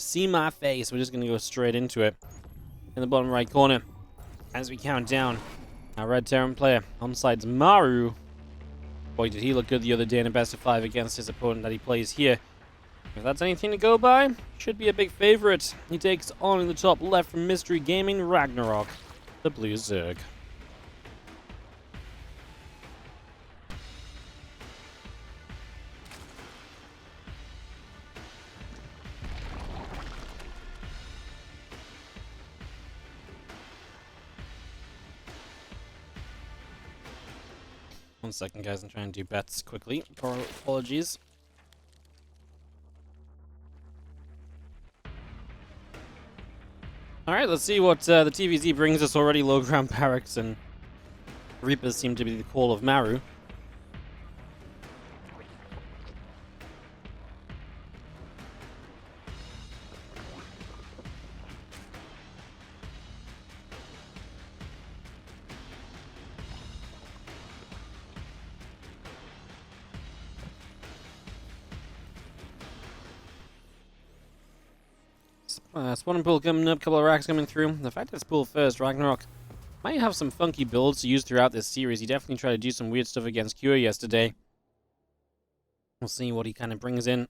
see my face. We're just going to go straight into it. In the bottom right corner, as we count down, our red Terran player on side's Maru. Boy, did he look good the other day in a best of 5 against his opponent that he plays here. If that's anything to go by, should be a big favorite. He takes on in the top left from Mystery Gaming, RagnaroK, the blue Zerg. One second, guys. I'm trying to do bets quickly. Apologies. Alright, let's see what the TvZ brings us already. Low ground barracks and Reapers seem to be the call of Maru. Spawn and pool coming up, couple of racks coming through. The fact that it's pool first, RagnaroK might have some funky builds to use throughout this series. He definitely tried to do some weird stuff against Cure yesterday. We'll see what he kind of brings in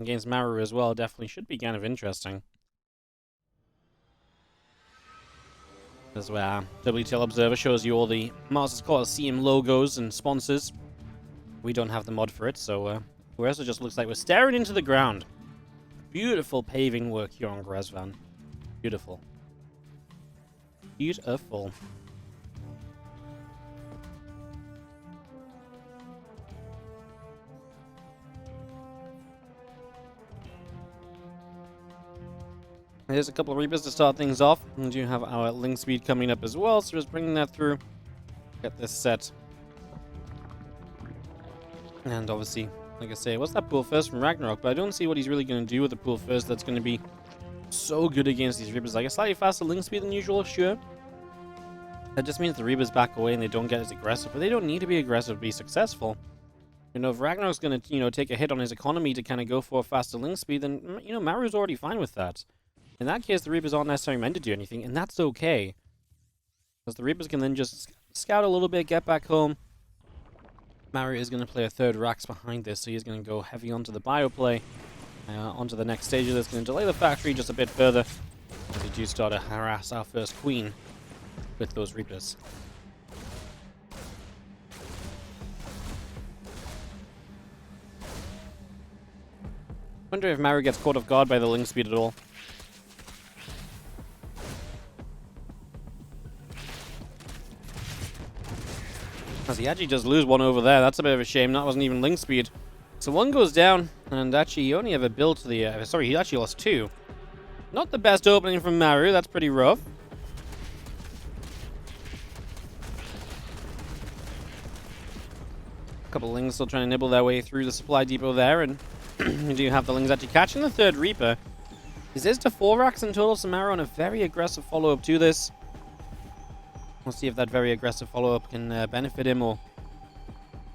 against Maru as well. Definitely should be kind of interesting. As well, WTL Observer shows you all the Masters Coliseum logos and sponsors. We don't have the mod for it, so it also just looks like we're staring into the ground. Beautiful paving work here on Grezvan. Beautiful. Beautiful. There's a couple of Reapers to start things off. We do have our link speed coming up as well, so just bringing that through. Get this set. And obviously, like I say, what's that pool first from RagnaroK? But I don't see what he's really going to do with the pool first that's going to be so good against these Reapers. Like a slightly faster link speed than usual, sure. That just means the Reapers back away and they don't get as aggressive. But they don't need to be aggressive to be successful. You know, if RagnaroK's going to, take a hit on his economy to kind of go for a faster link speed, then, Maru's already fine with that. In that case, the Reapers aren't necessarily meant to do anything, and that's okay. Because the Reapers can then just scout a little bit, get back home. Maru is going to play a third racks behind this, so he's going to go heavy onto the bio play. Onto the next stage of this, going to delay the factory just a bit further. As we do start to harass our first queen with those Reapers. Wonder if Maru gets caught off guard by the link speed at all. As he actually does lose one over there. That's a bit of a shame. That wasn't even link speed. So one goes down, and actually he only ever built the... sorry, he actually lost 2. Not the best opening from Maru. That's pretty rough. A couple of Lings still trying to nibble their way through the supply depot there, and we do have the Lings actually catching the third Reaper. Is this to 4 racks in total? So Maru on a very aggressive follow-up to this. We'll see if that very aggressive follow-up can benefit him, or...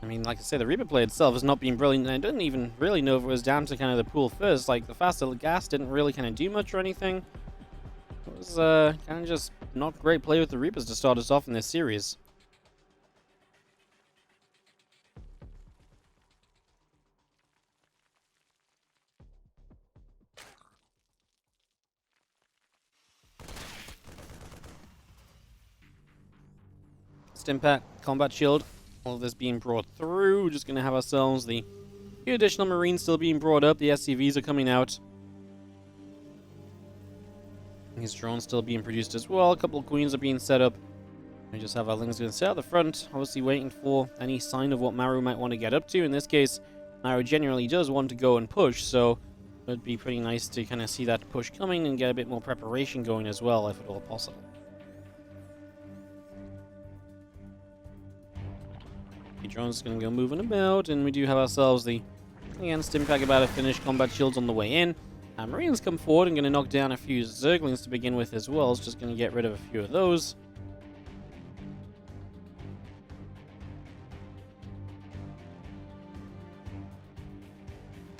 I mean, like I say, the Reaper play itself has not been brilliant, and I didn't even really know if it was down to kind of the pool first. Like, the faster gas didn't really kind of do much or anything. It was kind of just not great play with the Reapers to start us off in this series. Stimpak, Combat Shield, all of this being brought through. We're just going to have ourselves the additional Marines still being brought up. The SCVs are coming out. His drones still being produced as well. A couple of Queens are being set up. We just have our Lings going to sit out the front, obviously waiting for any sign of what Maru might want to get up to. In this case, Maru generally does want to go and push, so it would be pretty nice to kind of see that push coming and get a bit more preparation going as well, if at all possible. The drone's going to go moving about, and we do have ourselves the, again, Stimpak about to finish. Combat Shields on the way in. Marines come forward and going to knock down a few Zerglings to begin with as well. It's just going to get rid of a few of those.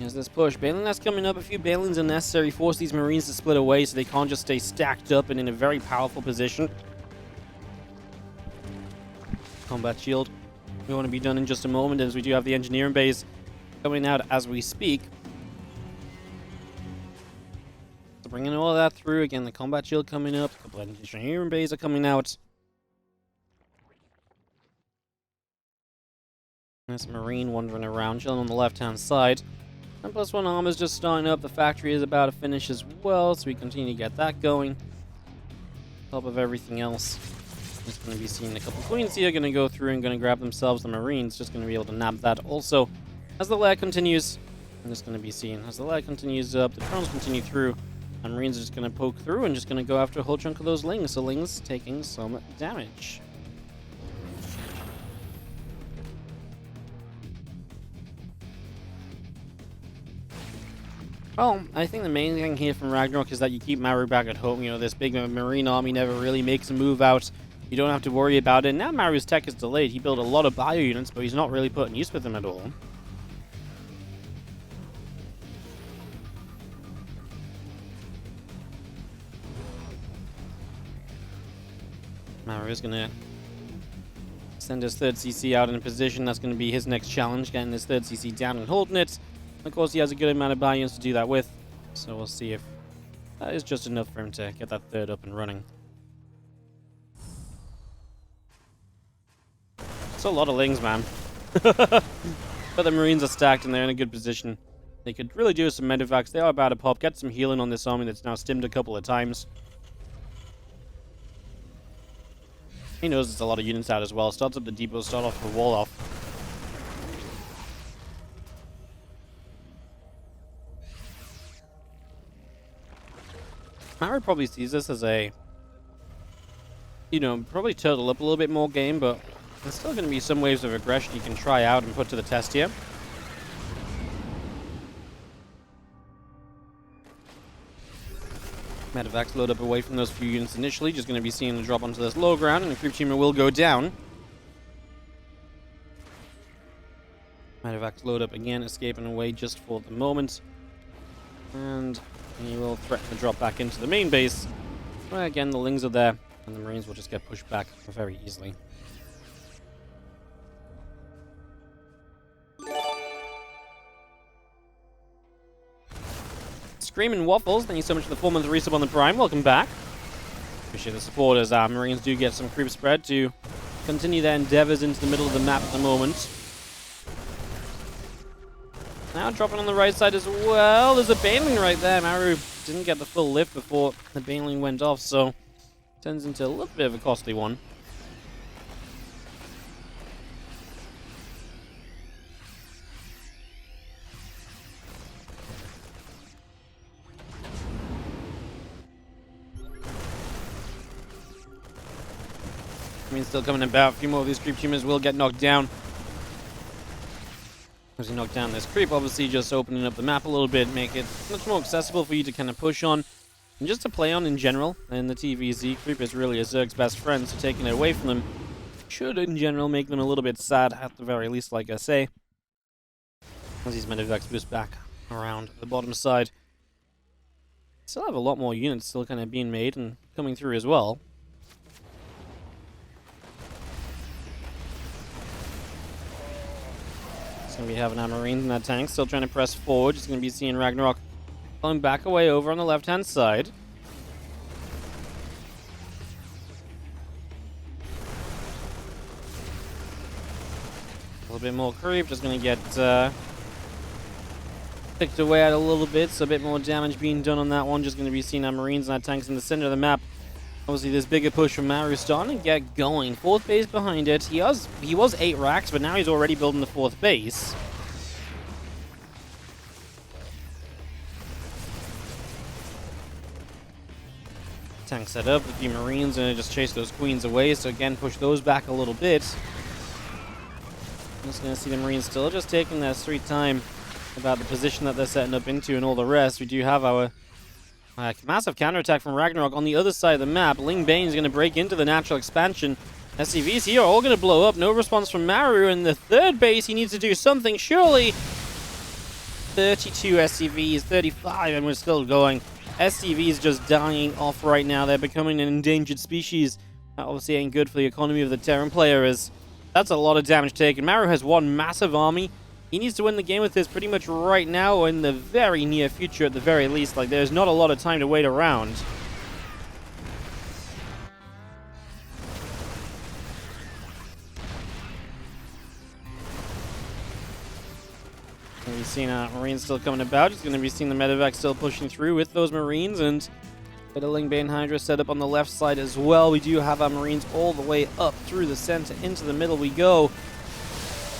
There's this push. Baneling that's coming up. A few Banelings are necessary. Force these Marines to split away so they can't just stay stacked up and in a very powerful position. Combat shield. We want to be done in just a moment as we do have the engineering base coming out as we speak. So bringing all of that through. Again, the combat shield coming up. A couple of engineering bays are coming out. There's a Marine wandering around, chilling on the left-hand side. And +1 armor's just starting up. The factory is about to finish as well, so we continue to get that going. On top of everything else. Just going to be seeing a couple queens here, going to go through and going to grab themselves the Marines. Just going to be able to nab that also. As the lair continues, I'm just going to be seeing, as the lair continues up, the drones continue through, and Marines are just going to poke through and just going to go after a whole chunk of those Lings. So Lings taking some damage. Well, I think the main thing here from RagnaroK is that you keep Maru back at home. You know, this big Marine army never really makes a move out. You don't have to worry about it. Now Maru's tech is delayed. He built a lot of bio units, but he's not really putting use with them at all. Maru is going to send his 3rd CC out in a position that's going to be his next challenge, getting his 3rd CC down and holding it. Of course, he has a good amount of bio units to do that with, so we'll see if that is just enough for him to get that 3rd up and running. It's a lot of Lings, man. But the Marines are stacked and they're in a good position. They could really do some medevacs. They are about to pop, get some healing on this army that's now stimmed a couple of times. He knows there's a lot of units out as well. Starts up the depot, start off the wall off. Maru probably sees this as a, you know, probably turtle up a little bit more game, but there's still going to be some waves of aggression you can try out and put to the test here. Medevacs load up away from those few units initially, just going to be seeing the drop onto this low ground, and the creep teamer will go down. Medevacs load up again, escaping away just for the moment. And he will threaten to drop back into the main base. Well, again, the Lings are there, and the Marines will just get pushed back very easily. Screaming Waffles, thank you so much for the 4-month resub on the Prime. Welcome back. Appreciate the support as our Marines do get some creep spread to continue their endeavors into the middle of the map at the moment. Now dropping on the right side as well. There's a Baneling right there. Maru didn't get the full lift before the Baneling went off, so turns into a little bit of a costly one. I mean, still coming about. A few more of these creep tumors will get knocked down. As you knock down this creep, obviously just opening up the map a little bit, make it much more accessible for you to kind of push on and just to play on in general. And the TvZ creep is really a Zerg's best friend, so taking it away from them should in general make them a little bit sad, at the very least, like I say. As these medevacs boost back around the bottom side. Still have a lot more units still kind of being made and coming through as well. Going to be having our Marines in that tank, still trying to press forward. Just going to be seeing RagnaroK pulling back away over on the left-hand side. A little bit more creep, just going to get picked away at a little bit, so a bit more damage being done on that one. Just going to be seeing our Marines and our tanks in the center of the map. Obviously, this bigger push from Maru starting to get going. 4th base behind it. He was 8 racks, but now he's already building the 4th base. Tank set up. A few Marines and just chase those queens away. So again, push those back a little bit. I'm just going to see the Marines still just taking their sweet time about the position that they're setting up into and all the rest. We do have our massive counterattack from RagnaroK on the other side of the map. Ling Bane is going to break into the natural expansion. SCVs here are all going to blow up. No response from Maru. And the 3rd base, he needs to do something. Surely 32 SCVs, 35, and we're still going. SCVs just dying off right now. They're becoming an endangered species. That obviously ain't good for the economy of the Terran player, as that's a lot of damage taken. Maru has one massive army. He needs to win the game with this pretty much right now, or in the very near future at the very least. Like, there's not a lot of time to wait around. We've seen Marines still coming about. He's going to be seeing the medevac still pushing through with those Marines, and bit of Ling Bane Hydra set up on the left side as well. We do have our Marines all the way up through the center. Into the middle we go.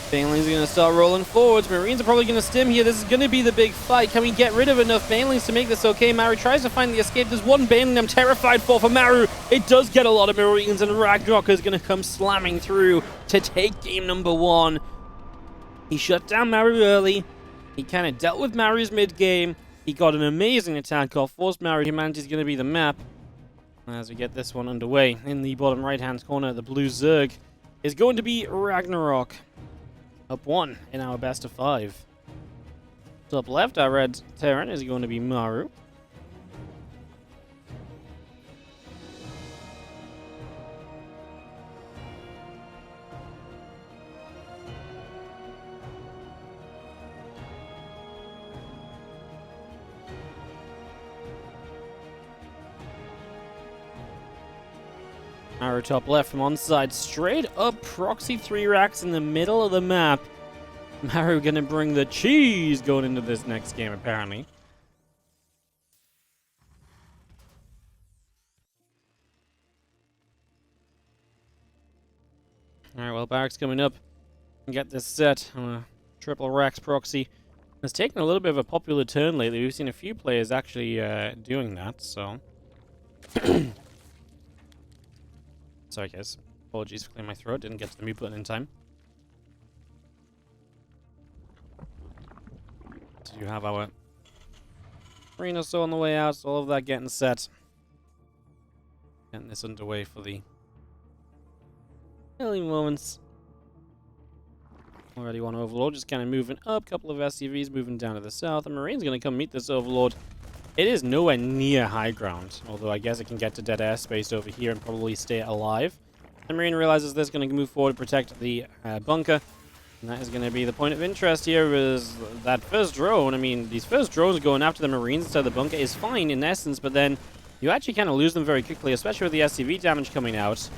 Banelings are going to start rolling forwards. Marines are probably going to stim here. This is going to be the big fight. Can we get rid of enough Banelings to make this okay? Maru tries to find the escape. There's one Baneling I'm terrified for Maru. It does get a lot of Marines, and RagnaroK is going to come slamming through to take game number 1. He shut down Maru early. He kind of dealt with Maru's mid-game. He got an amazing attack off. Forced Maru. Humanity is going to be the map. As we get this one underway, in the bottom right-hand corner, the blue Zerg is going to be RagnaroK. Up 1 in our best of 5. Top left, our red Terran is going to be Maru. Maru top left from on side, straight up proxy 3 racks in the middle of the map. Maru gonna bring the cheese going into this next game, apparently. Alright, well, Barracks coming up. Get this set. Triple racks proxy. It's taken a little bit of a popular turn lately. We've seen a few players actually doing that, so... Sorry guys, apologies for clearing my throat, didn't get to the mute button in time. So you have our Marine or so on the way out, so all of that getting set. Getting this underway for the early moments. Already one Overlord, just kind of moving up, couple of SCVs moving down to the south. The Marine's going to come meet this Overlord. It is nowhere near high ground, although I guess it can get to dead airspace over here and probably stay alive. The Marine realizes this is going to move forward to protect the bunker, and that is going to be the point of interest here. Is that first drone? I mean, these first drones going after the Marines instead of the bunker is fine in essence, but then you actually kind of lose them very quickly, especially with the SCV damage coming out.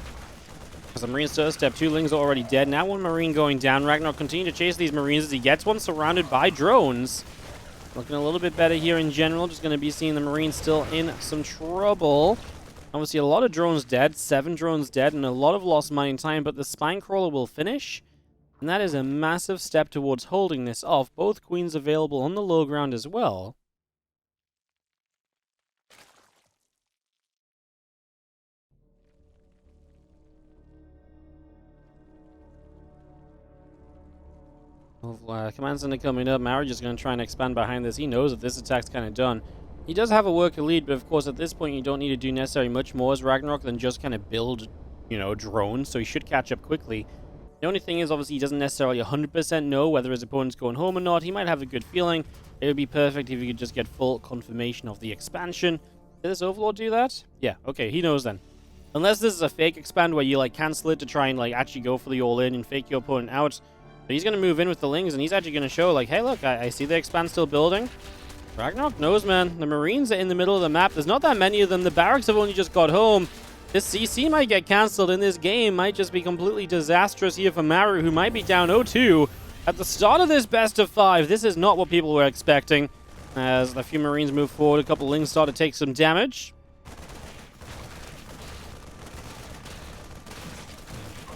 Because the Marine's first step, 2 Lings are already dead. Now 1 Marine going down. RagnaroK continue to chase these Marines as he gets one surrounded by drones. Looking a little bit better here in general. Just going to be seeing the Marines still in some trouble. Obviously, a lot of drones dead. 7 drones dead and a lot of lost mining time. But the Spine Crawler will finish. And that is a massive step towards holding this off. Both Queens available on the low ground as well. Command Center coming up. Maru just going to try and expand behind this. He knows that this attack's kind of done. He does have a worker lead, but of course at this point you don't need to do necessarily much more as RagnaroK than just kind of build, you know, drones, so he should catch up quickly. The only thing is, obviously, he doesn't necessarily 100% know whether his opponent's going home or not. He might have a good feeling. It would be perfect if he could just get full confirmation of the expansion. Did this Overlord do that? Yeah, okay, he knows then. Unless this is a fake expand where you, like, cancel it to try and, like, actually go for the all-in and fake your opponent out. But he's going to move in with the Lings, and he's actually going to show, like, hey, look, I see the expand still building. RagnaroK knows, man. The Marines are in the middle of the map. There's not that many of them. The barracks have only just got home. This CC might get cancelled, and this game might just be completely disastrous here for Maru, who might be down 0-2 at the start of this best of 5. This is not what people were expecting. As the few Marines move forward, a couple Lings start to take some damage.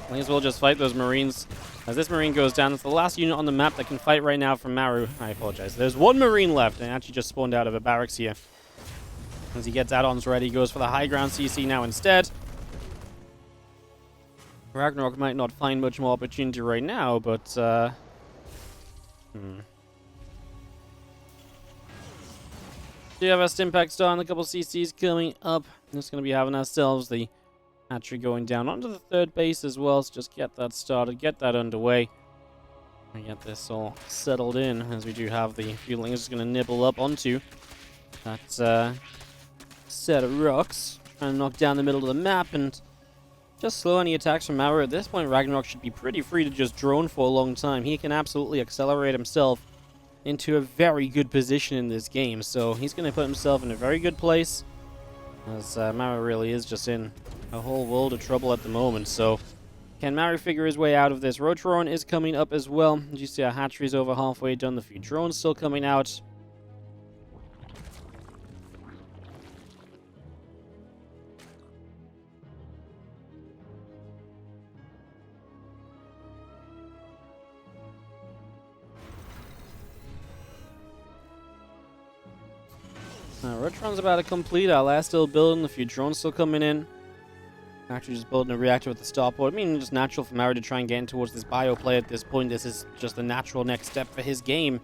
Might as well just fight those Marines. As this Marine goes down, it's the last unit on the map that can fight right now from Maru. I apologize. There's 1 Marine left, and actually just spawned out of a barracks here. As he gets add-ons ready, he goes for the high ground CC now instead. RagnaroK might not find much more opportunity right now, but... Do have our Stimpack Star and a couple CCs coming up. We're just going to be having ourselves the hatchery going down onto the 3rd base as well, so just get that started, get that underway. I get this all settled in, as we do have the feeling it's going to nibble up onto that set of rocks, trying to knock down the middle of the map and just slow any attacks from Maru. At this point, RagnaroK should be pretty free to just drone for a long time. He can absolutely accelerate himself into a very good position in this game, so he's going to put himself in a very good place, as Maru really is just in a whole world of trouble at the moment. So can Maru figure his way out of this? Roach drone is coming up as well. As you see, our hatchery's over halfway done. The few drones still coming out. Rotron's about to complete. Our last still building. A few drones still coming in. Actually just building a reactor with the starport. I mean, just natural for Maru to try and get in towards this bio play at this point. This is just the natural next step for his game,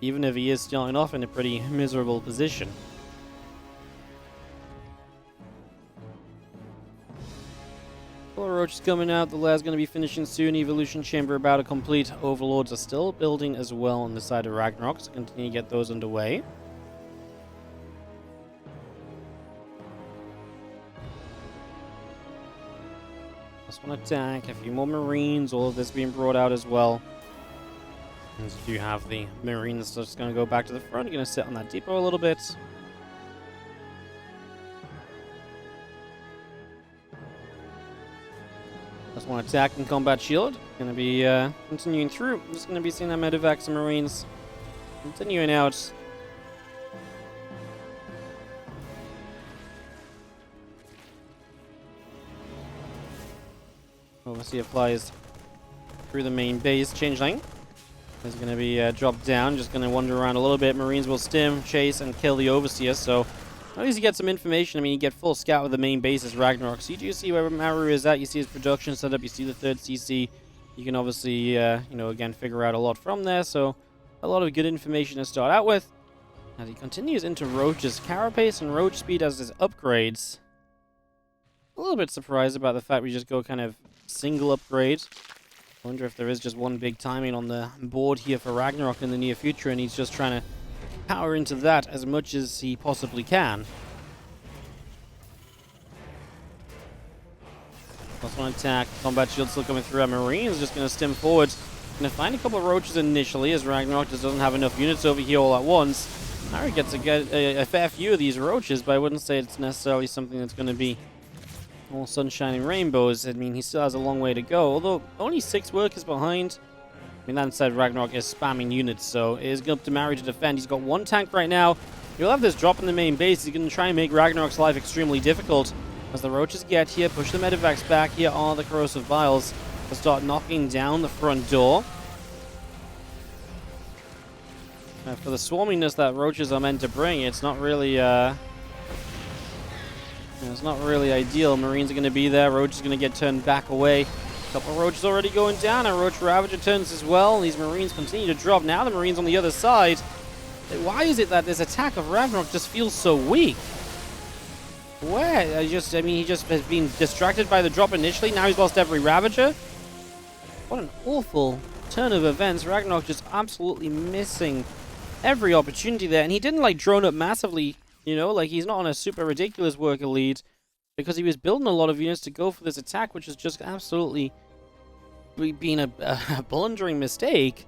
even if he is starting off in a pretty miserable position. Roach is coming out. The lair's going to be finishing soon. Evolution chamber about to complete. Overlords are still building as well on the side of RagnaroK, so continue to get those underway. One attack, a few more Marines, all of this being brought out as well. And you do have the Marines just going to go back to the front. You're going to sit on that depot a little bit. Just one attack and combat shield. Going to be continuing through. Just going to be seeing that medevacs and Marines continuing out. Overseer flies through the main base. Changeling is going to be dropped down. Just going to wander around a little bit. Marines will stim, chase, and kill the Overseer. So at least you get some information. I mean, you get full scout with the main base as RagnaroK. So you do see where Maru is at. You see his production setup. You see the third CC. You can obviously, you know, again, figure out a lot from there. So a lot of good information to start out with. As he continues into Roach's carapace and Roach speed as his upgrades. A little bit surprised about the fact we just go kind of single upgrade. I wonder if there is just one big timing on the board here for RagnaroK in the near future, and he's just trying to power into that as much as he possibly can. Plus one attack. Combat shield still coming through. Our Marines just going to stem forward. Going to find a couple of Roaches initially, as RagnaroK just doesn't have enough units over here all at once. Maru gets a fair few of these Roaches, but I wouldn't say it's necessarily something that's going to be all sunshine and rainbows. I mean, he still has a long way to go, although only 6 workers behind. I mean, that said, RagnaroK is spamming units, so it is up to Maru to defend. He's got 1 tank right now. He'll have this drop in the main base. He's going to try and make RagnaroK's life extremely difficult. As the Roaches get here, push the medevacs back. Here are the corrosive vials to start knocking down the front door. For the swarminess that Roaches are meant to bring, it's not really ideal. Marines are going to be there. Roach is going to get turned back away. A couple of Roaches already going down. And Roach Ravager turns as well. These Marines continue to drop. Now the Marines on the other side. Why is it that this attack of RagnaroK just feels so weak? Where? I mean, he just has been distracted by the drop initially. Now he's lost every Ravager. What an awful turn of events. RagnaroK just absolutely missing every opportunity there. And he didn't, like, drone up massively. You know, like, he's not on a super ridiculous worker lead because he was building a lot of units to go for this attack, which is just absolutely being a blundering mistake.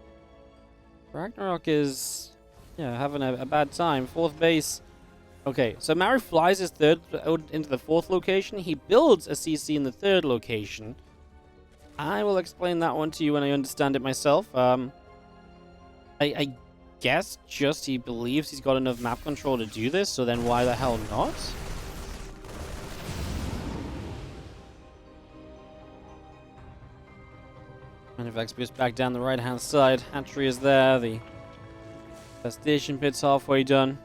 RagnaroK is, yeah, having a bad time. 4th base. Okay, so Maru flies his 3rd out into the 4th location. He builds a CC in the 3rd location. I will explain that one to you when I understand it myself. I guess just he believes he's got enough map control to do this, so then why the hell not? Medevacs boost back down the right-hand side. Hatchery is there. The station pit's halfway done.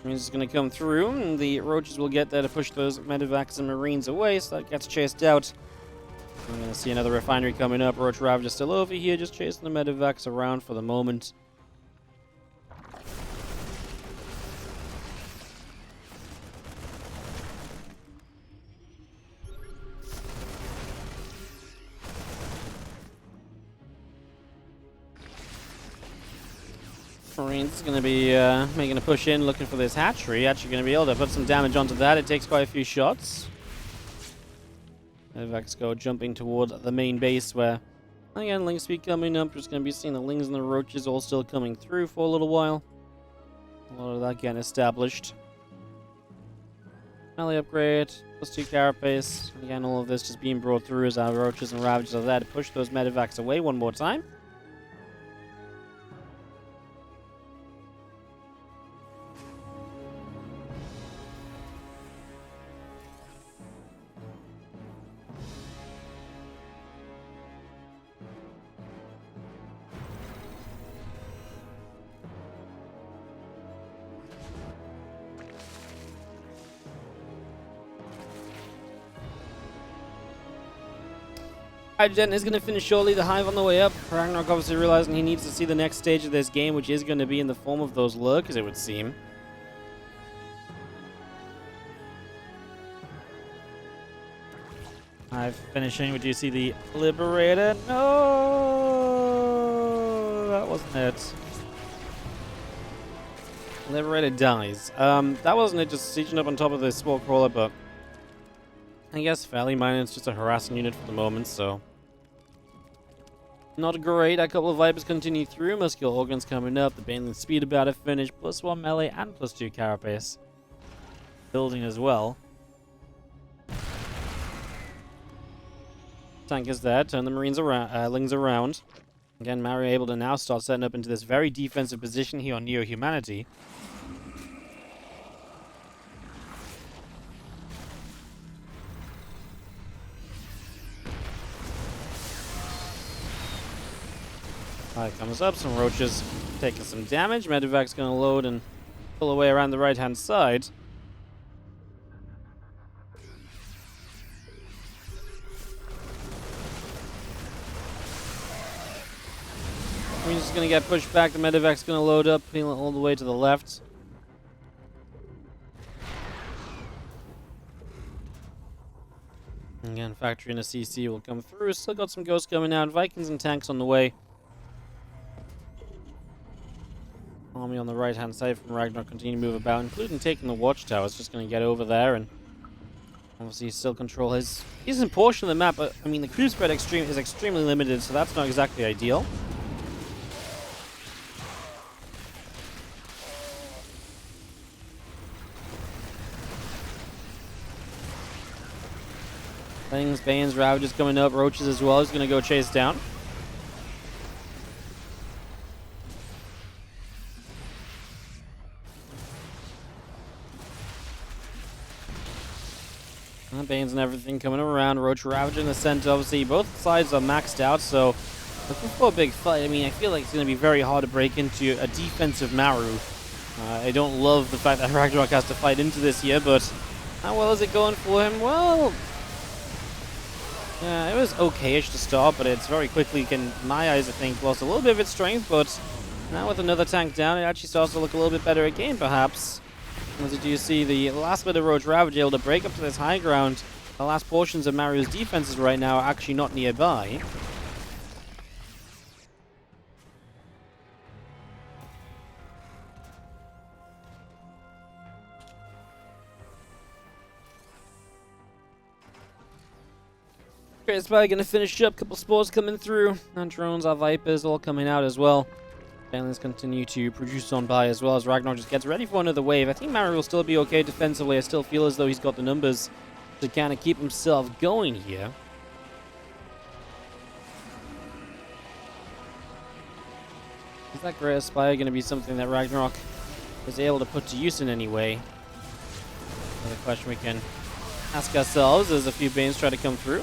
Marines is going to come through, and the Roaches will get there to push those medevacs and Marines away, so that gets chased out. We're going to see another refinery coming up. Roach Ravager still over here, just chasing the medevacs around for the moment. Marines is going to be making a push in, looking for this hatchery. Actually going to be able to put some damage onto that. It takes quite a few shots. Vex go jumping toward the main base where, again, Link speed coming up. Just going to be seeing the Lings and the Roaches all still coming through for a little while. A lot of that getting established. Melee upgrade, +2 carapace. Again, all of this just being brought through as our Roaches and Ravages are there to push those medevacs away one more time. Hydrogen is going to finish shortly, the Hive on the way up. RagnaroK obviously realizing he needs to see the next stage of this game, which is going to be in the form of those lurkers, it would seem. Hive finishing, we do see the Liberator. No! That wasn't it. Liberator dies. That wasn't it, just sieging up on top of the Spore Crawler, but I guess fairly minor. It's just a harassing unit for the moment, so not great. A couple of Vipers continue through. Muscular Organs coming up. The Baneling speed about to finish. +1 melee and +2 carapace. Building as well. Tank is there. Turn the Marines around, Lings around. Again, Maru able to now start setting up into this very defensive position here on Neo Humanity. Alright, comes up, some Roaches taking some damage. Medevac's going to load and pull away around the right-hand side. We're just going to get pushed back. The Medevac's going to load up, peeling all the way to the left. Again, Factory and a CC will come through. Still got some Ghosts coming out. Vikings and tanks on the way. Army on the right-hand side from RagnaroK continue to move about, including taking the Watchtower. It's just going to get over there and obviously still control his decent portion of the map, but I mean the crew spread is extremely limited, so that's not exactly ideal. Things, Banes, Ravages coming up, Roaches as well. He's going to go chase down. Banes and everything coming around. Roach Ravager in the center. Obviously, both sides are maxed out, so looking for a big fight. I mean, I feel like it's going to be very hard to break into a defensive Maru. I don't love the fact that RagnaroK has to fight into this here, but how well is it going for him? Well, yeah, it was okay-ish to start, but it's very quickly, in my eyes, I think, lost a little bit of its strength, but now with another tank down, it actually starts to look a little bit better again, perhaps. As you do see, the last bit of Roach Ravager able to break up to this high ground. The last portions of Maru's defenses right now are actually not nearby. Great Spy going to finish up. Couple spores coming through. And drones, our Vipers all coming out as well. Banelings continue to produce on by as well as RagnaroK just gets ready for another wave. I think Maru will still be okay defensively. I still feel as though he's got the numbers to kind of keep himself going here. Is that Great Spire going to be something that RagnaroK is able to put to use in any way? Another question we can ask ourselves as a few Banes try to come through.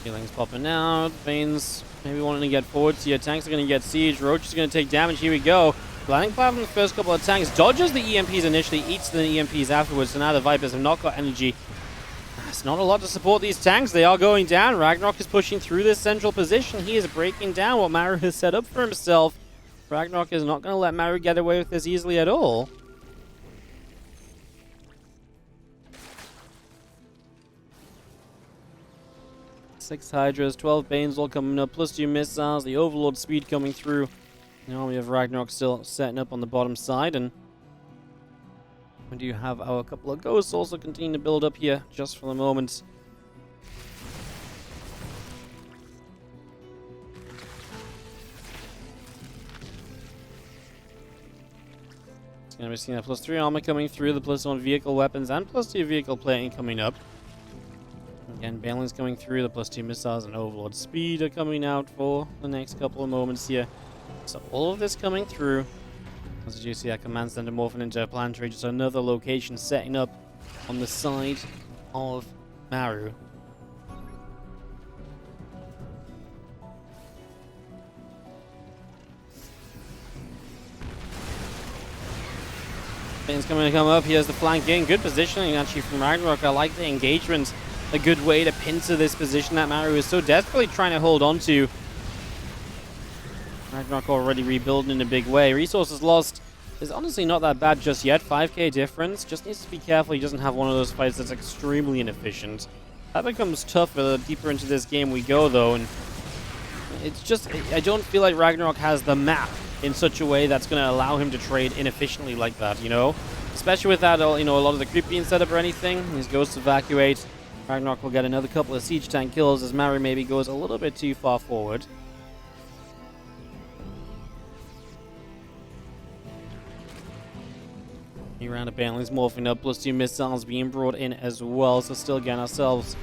Healing's popping out. Banes maybe wanting to get forward. So your tanks are going to get siege. Roach is going to take damage. Here we go. Landing pad from the first couple of tanks. Dodges the EMPs initially. Eats the EMPs afterwards. So now the Vipers have not got energy. There's not a lot to support these tanks. They are going down. RagnaroK is pushing through this central position. He is breaking down what Maru has set up for himself. RagnaroK is not going to let Maru get away with this easily at all. 6 Hydras, 12 Banes all coming up, plus 2 missiles, the Overlord speed coming through. Now we have RagnaroK still setting up on the bottom side, and we do have our couple of ghosts also continuing to build up here just for the moment. Gonna be seeing that plus 3 armor coming through, the plus 1 vehicle weapons, and plus 2 vehicle plating coming up. Again, Baneling's coming through, the plus 2 missiles and Overlord speed are coming out for the next couple of moments here. So all of this coming through. As you see, our command center morphing into a planetary, just another location setting up on the side of Maru. Bane's coming to come up. Here's the flanking. Good positioning actually from RagnaroK. I like the engagement. A good way to pincer this position that Maru is so desperately trying to hold on to. RagnaroK already rebuilding in a big way. Resources lost is honestly not that bad just yet. 5k difference. Just needs to be careful he doesn't have one of those fights that's extremely inefficient. That becomes tougher the deeper into this game we go, though. And it's just, I don't feel like RagnaroK has the map in such a way that's going to allow him to trade inefficiently like that, you know? Especially without, you know, a lot of the creep being set up or anything. His ghosts evacuate. RagnaroK will get another couple of siege tank kills as Maru maybe goes a little bit too far forward. New round of Baneling's morphing up, plus 2 missiles being brought in as well. So still getting ourselves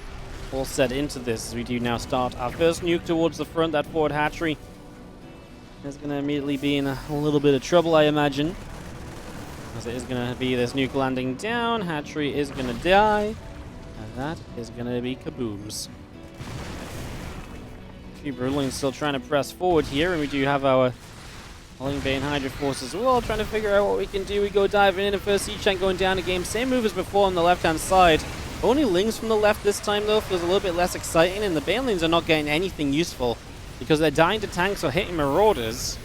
all set into this as we do now start our first nuke towards the front, that forward hatchery. Is going to immediately be in a little bit of trouble, I imagine. As it is going to be this nuke landing down. Hatchery is going to die. And that is going to be kabooms. Brutaling's still trying to press forward here. And we do have our Hulling Bane Hydra force as well. Trying to figure out what we can do. We go diving in and first siege tank going down again. Same move as before on the left-hand side. Only Lings from the left this time, though, feels a little bit less exciting. And the Banelings are not getting anything useful, because they're dying to tanks or hitting Marauders.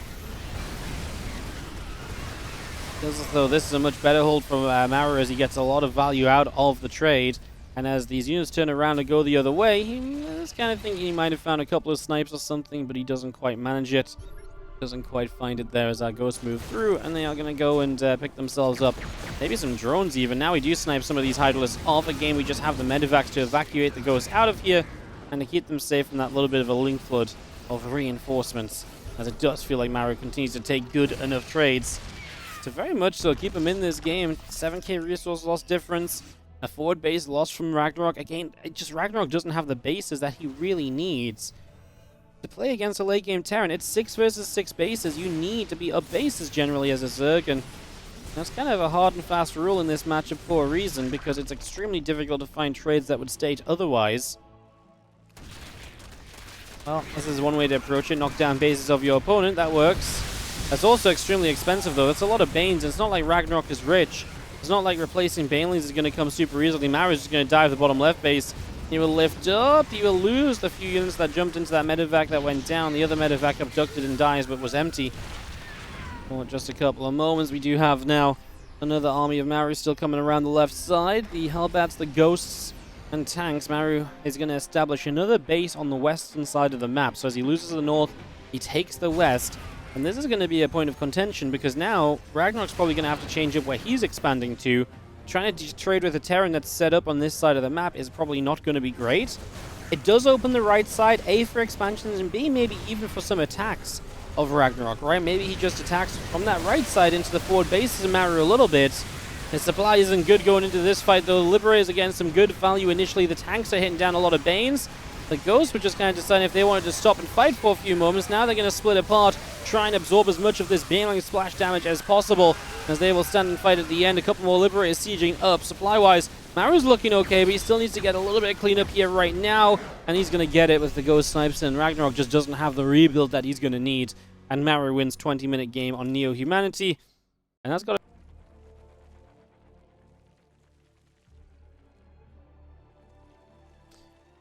Feels as though this is a much better hold from Maru as he gets a lot of value out of the trade. And as these units turn around and go the other way, he's kind of thinking he might have found a couple of snipes or something, but he doesn't quite manage it. Doesn't quite find it there as our ghosts move through, and they are going to go and pick themselves up. Maybe some drones even. Now we do snipe some of these Hydralisks off. Again, we just have the medevacs to evacuate the ghosts out of here and to keep them safe from that little bit of a link flood of reinforcements, as it does feel like Maru continues to take good enough trades to very much so keep him in this game. 7k resource loss difference, a forward base lost from RagnaroK. Again, just RagnaroK doesn't have the bases that he really needs to play against a late game Terran. It's 6 versus 6 bases. You need to be up bases generally as a Zerg, and that's kind of a hard and fast rule in this matchup for a reason, because it's extremely difficult to find trades that would state otherwise. Well, this is one way to approach it. Knock down bases of your opponent. That works. That's also extremely expensive, though. It's a lot of Banes. It's not like RagnaroK is rich. It's not like replacing Banelings is going to come super easily. Maru is just going to dive the bottom left base. He will lift up. He will lose the few units that jumped into that medevac that went down. The other medevac abducted and dies, but was empty. For just a couple of moments, we do have now another army of Maru still coming around the left side. The Hellbats, the Ghosts, and tanks. Maru is going to establish another base on the western side of the map. So as he loses the north, he takes the west. And this is going to be a point of contention, because now RagnaroK's probably going to have to change up where he's expanding to. Trying to trade with a Terran that's set up on this side of the map is probably not going to be great. It does open the right side, A, for expansions, and B, maybe even for some attacks of RagnaroK, right? Maybe he just attacks from that right side into the forward bases of Maru a little bit. His supply isn't good going into this fight, though. The Liberators, again, some good value initially. The tanks are hitting down a lot of Banes. The Ghosts were just kind of deciding if they wanted to stop and fight for a few moments. Now they're going to split apart, try and absorb as much of this Baneling splash damage as possible, as they will stand and fight at the end. A couple more Liberators sieging up. Supply-wise, Maru's looking okay, but he still needs to get a little bit of cleanup here right now, and he's going to get it with the Ghost Snipes, and RagnaroK just doesn't have the rebuild that he's going to need. And Maru wins 20-minute game on Neo Humanity, and that's got to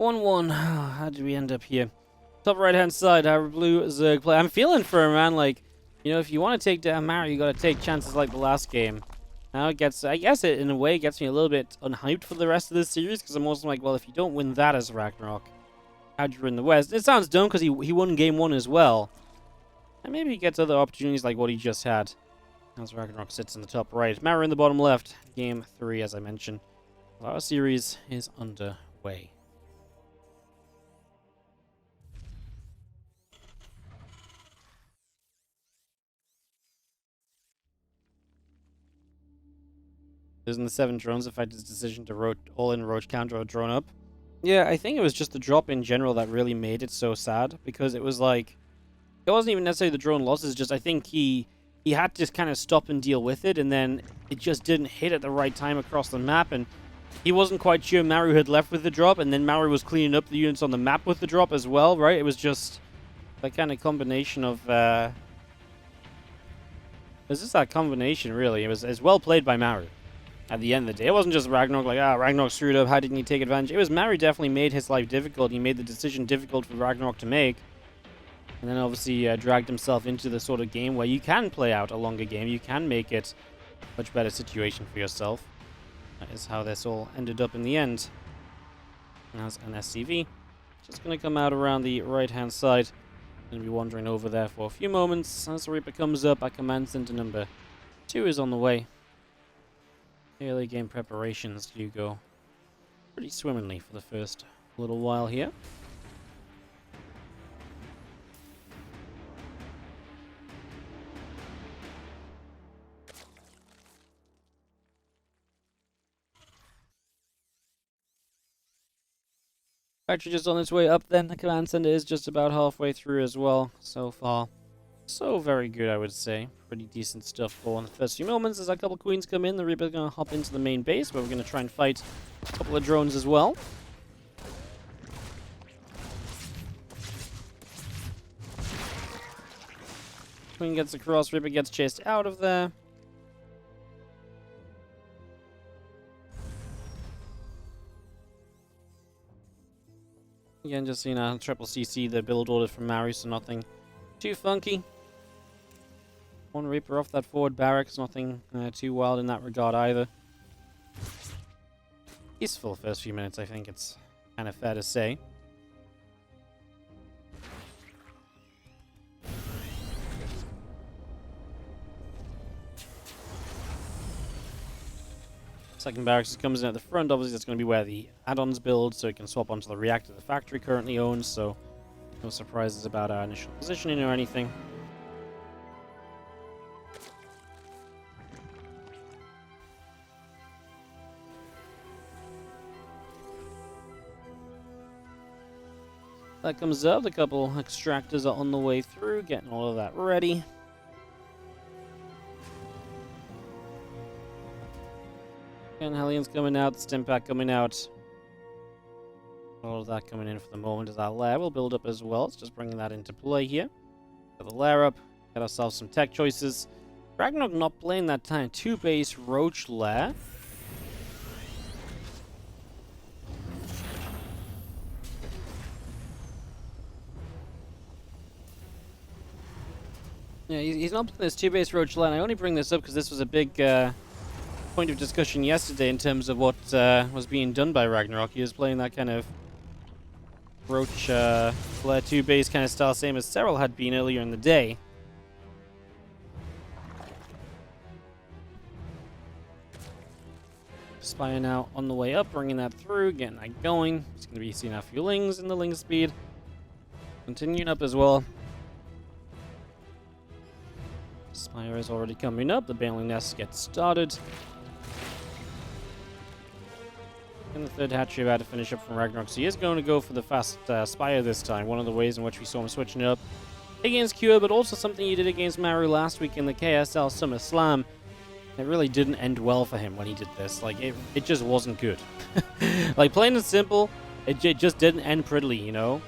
1-1. How did we end up here? Top right-hand side, our blue Zerg play. I'm feeling for a man, like, you know, if you want to take down Maru, you got to take chances like the last game. Now it gets, I guess it, in a way, gets me a little bit unhyped for the rest of this series, because I'm also like, well, if you don't win that as RagnaroK, Hydra in the West. It sounds dumb because he won game 1 as well. And maybe he gets other opportunities like what he just had. As RagnaroK sits in the top right. Maru in the bottom left. Game 3, as I mentioned. Our series is underway. Isn't the 7 drones affect his decision to all-in roach counter or drone up? Yeah, I think it was just the drop in general that really made it so sad, because it was like, it wasn't even necessarily the drone losses, just I think he had to just kind of stop and deal with it, and then it just didn't hit at the right time across the map, and he wasn't quite sure Maru had left with the drop, and then Maru was cleaning up the units on the map with the drop as well, right? It was just that kind of combination of, it was just that combination, really. It was well played by Maru. At the end of the day, it wasn't just RagnaroK like, RagnaroK screwed up, how didn't he take advantage? It was Maru definitely made his life difficult. He made the decision difficult for RagnaroK to make. And then obviously dragged himself into the sort of game where you can play out a longer game. You can make it a much better situation for yourself. That is how this all ended up in the end. As an SCV, just going to come out around the right-hand side. Going to be wandering over there for a few moments. As the Reaper comes up, our command center number 2 is on the way. Early game preparations do go pretty swimmingly for the first little while here. Factory just on its way up then. The command center is just about halfway through as well so far. So very good, I would say. Pretty decent stuff for in the first few moments. As a couple queens come in, the Reaper's going to hop into the main base, but we're going to try and fight a couple of drones as well. Queen gets across, Reaper gets chased out of there. Again, just seeing a triple CC, the build order from Maru, so nothing too funky. One Reaper off that forward barracks, nothing too wild in that regard either. Peaceful first few minutes, I think it's kind of fair to say. Second barracks comes in at the front. Obviously, that's going to be where the add-ons build, so it can swap onto the reactor the factory currently owns, so no surprises about our initial positioning or anything. That comes up. A couple extractors are on the way through, getting all of that ready. And Hellions coming out, the stim pack coming out. All of that coming in for the moment as our lair will build up as well. It's just bringing that into play here. Got the lair up, get ourselves some tech choices. RagnaroK not playing that time 2 base roach lair. Yeah, he's not playing this 2 base roach lair. And I only bring this up because this was a big point of discussion yesterday in terms of what was being done by RagnaroK. He was playing that kind of roach lair 2 base kind of style, same as Serral had been earlier in the day. Spire now on the way up, bringing that through, getting that going. It's going to be seeing a few lings in the ling speed. Continuing up as well. Spire is already coming up. The Baneling Nest gets started. And the third hatchery about to finish up from RagnaroK. So he is going to go for the fast Spire this time. One of the ways in which we saw him switching it up against Cure, but also something he did against Maru last week in the KSL Summer Slam. It really didn't end well for him when he did this. Like, it just wasn't good. Like, plain and simple, it just didn't end prettily, you know?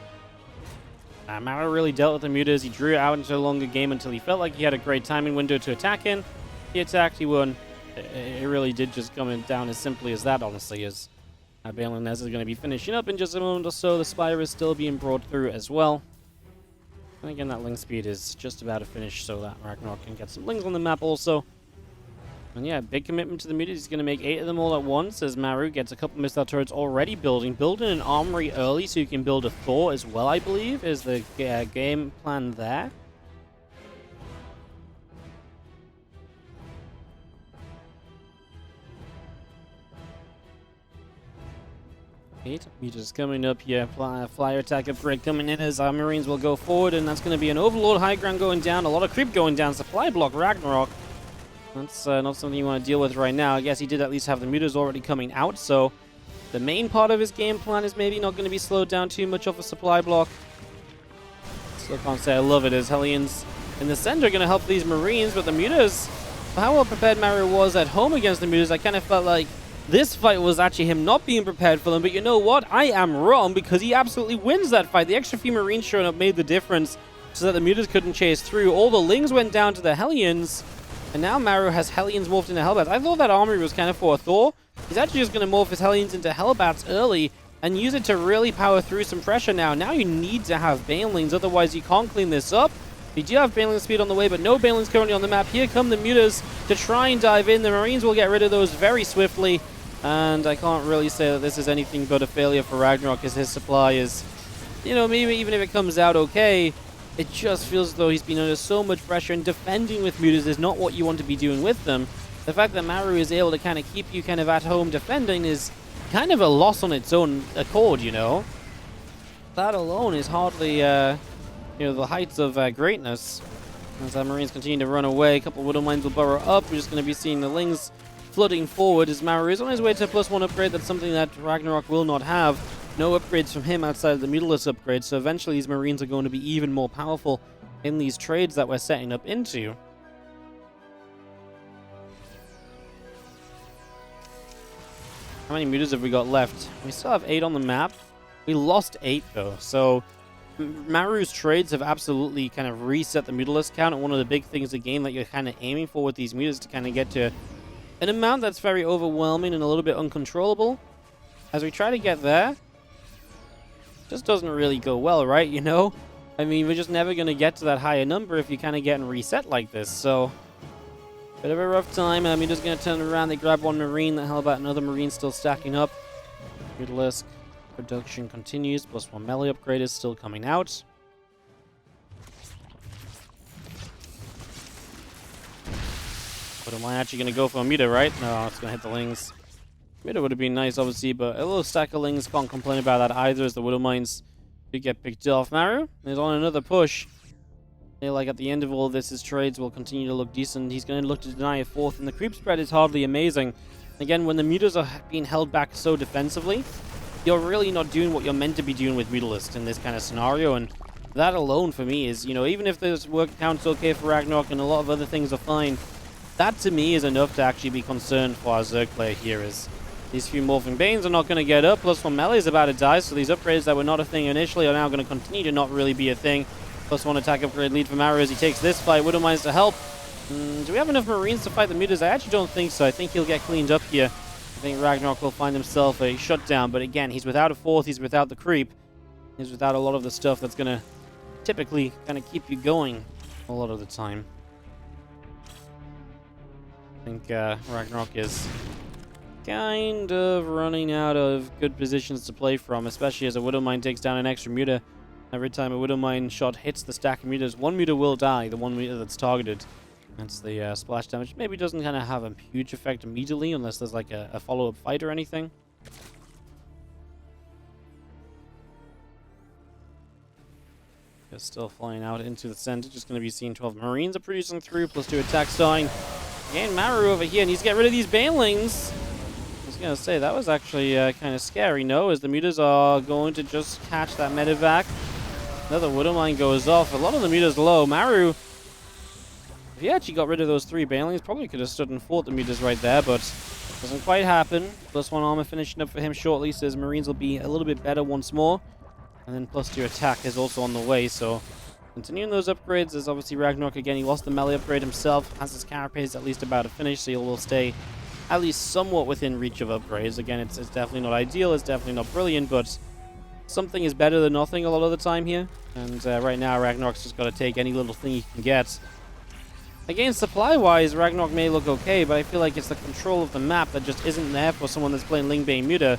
Maru really dealt with the mutas. He drew it out into a longer game until he felt like he had a great timing window to attack in. He attacked, he won. It really did just come down as simply as that, honestly, as Baneling Nest is going to be finishing up in just a moment or so. The Spire is still being brought through as well. And again, that ling speed is just about to finish so that RagnaroK can get some lings on the map also. And yeah, big commitment to the mutas. He's going to make 8 of them all at once as Maru gets a couple missile turrets already building. Building an armory early so you can build a Thor as well, I believe, is the game plan there. Mutas coming up here. Flyer attack upgrade coming in as our Marines will go forward, and that's going to be an Overlord high ground going down. A lot of creep going down. Supply block RagnaroK. That's not something you want to deal with right now. I guess he did at least have the mutas already coming out, so the main part of his game plan is maybe not going to be slowed down too much off a supply block. Still can't say I love it, as Hellions in the center are going to help these Marines, but the mutas, for how well prepared Maru was at home against the mutas, I kind of felt like this fight was actually him not being prepared for them, but you know what? I am wrong, because he absolutely wins that fight. The extra few Marines showing up made the difference so that the mutas couldn't chase through. All the Lings went down to the Hellions, and now Maru has Hellions morphed into Hellbats. I thought that armory was kind of for a Thor. He's actually just going to morph his Hellions into Hellbats early and use it to really power through some pressure now. Now you need to have Banelings, otherwise you can't clean this up. You do have Baneling speed on the way, but no Banelings currently on the map. Here come the mutas to try and dive in. The Marines will get rid of those very swiftly, and I can't really say that this is anything but a failure for RagnaroK, as his supply is, you know, maybe even if it comes out okay, it just feels as though he's been under so much pressure, and defending with mutas is not what you want to be doing with them. The fact that Maru is able to kind of keep you kind of at home defending is kind of a loss on its own accord, you know. That alone is hardly, you know, the heights of greatness. As our Marines continue to run away, a couple of Widow Mines will burrow up. We're just going to be seeing the Lings flooding forward as Maru is on his way to a +1 upgrade. That's something that RagnaroK will not have. No upgrades from him outside of the Mutalisk upgrade, so eventually these Marines are going to be even more powerful in these trades that we're setting up into. How many mutas have we got left? We still have 8 on the map. We lost 8 though, so Maru's trades have absolutely kind of reset the Mutalisk count, and one of the big things of the game that you're kind of aiming for with these mutas to kind of get to an amount that's very overwhelming and a little bit uncontrollable. As we try to get there, just doesn't really go well, right? You know? I mean, we're just never going to get to that higher number if you kind of get reset like this, so bit of a rough time. We're just going to turn around. They grab one Marine. The hell about another Marine still stacking up. Mutalisk production continues. +1 melee upgrade is still coming out. But am I actually going to go for a muta, right? No, it's going to hit the Lings. Muta would have been nice, obviously, but a little stack of Lings, can't complain about that either, as the Widow Mines do get picked off. Maru is on another push. Like at the end of all of this, his trades will continue to look decent. He's going to look to deny a 4th, and the creep spread is hardly amazing. Again, when the mutas are being held back so defensively, you're really not doing what you're meant to be doing with Mutalisk in this kind of scenario, and that alone for me is, you know, even if this work count's okay for RagnaroK and a lot of other things are fine, that to me is enough to actually be concerned for our Zerg player here. Is these few Morphing Banes are not going to get up, +1 melee is about to die, so these upgrades that were not a thing initially are now going to continue to not really be a thing. +1 attack upgrade lead for Maru as he takes this fight. Widow Mines to help. Do we have enough Marines to fight the mutas? I actually don't think so. I think he'll get cleaned up here. I think RagnaroK will find himself a shutdown, but again, he's without a 4th, he's without the creep, he's without a lot of the stuff that's going to typically kind of keep you going a lot of the time. I think RagnaroK is kind of running out of good positions to play from, especially as a Widow Mine takes down an extra muta. Every time a Widow Mine shot hits the stack of mutas, one muta will die, the one muta that's targeted. That's the splash damage. Maybe doesn't kind of have a huge effect immediately unless there's like a follow-up fight or anything. Just still flying out into the center. Just going to be seeing 12 Marines are producing through, +2 attack starting. Again, Maru over here needs to get rid of these Banelings. I was going to say, that was actually kind of scary, no? As the mutas are going to just catch that medevac. Another Widow Mine goes off. A lot of the mutas low. Maru, if he actually got rid of those 3 Banelings, probably could have stood and fought the mutas right there, but doesn't quite happen. +1 armor finishing up for him shortly, so his Marines will be a little bit better once more. And then +2 attack is also on the way, so continuing those upgrades is obviously RagnaroK again. He lost the melee upgrade himself, has his carapace at least about to finish, so he will stay at least somewhat within reach of upgrades. Again, it's definitely not ideal, it's definitely not brilliant, but something is better than nothing a lot of the time here. And right now, RagnaroK's just got to take any little thing he can get. Again, supply-wise, RagnaroK may look okay, but I feel like it's the control of the map that just isn't there for someone that's playing Ling Bane Muta.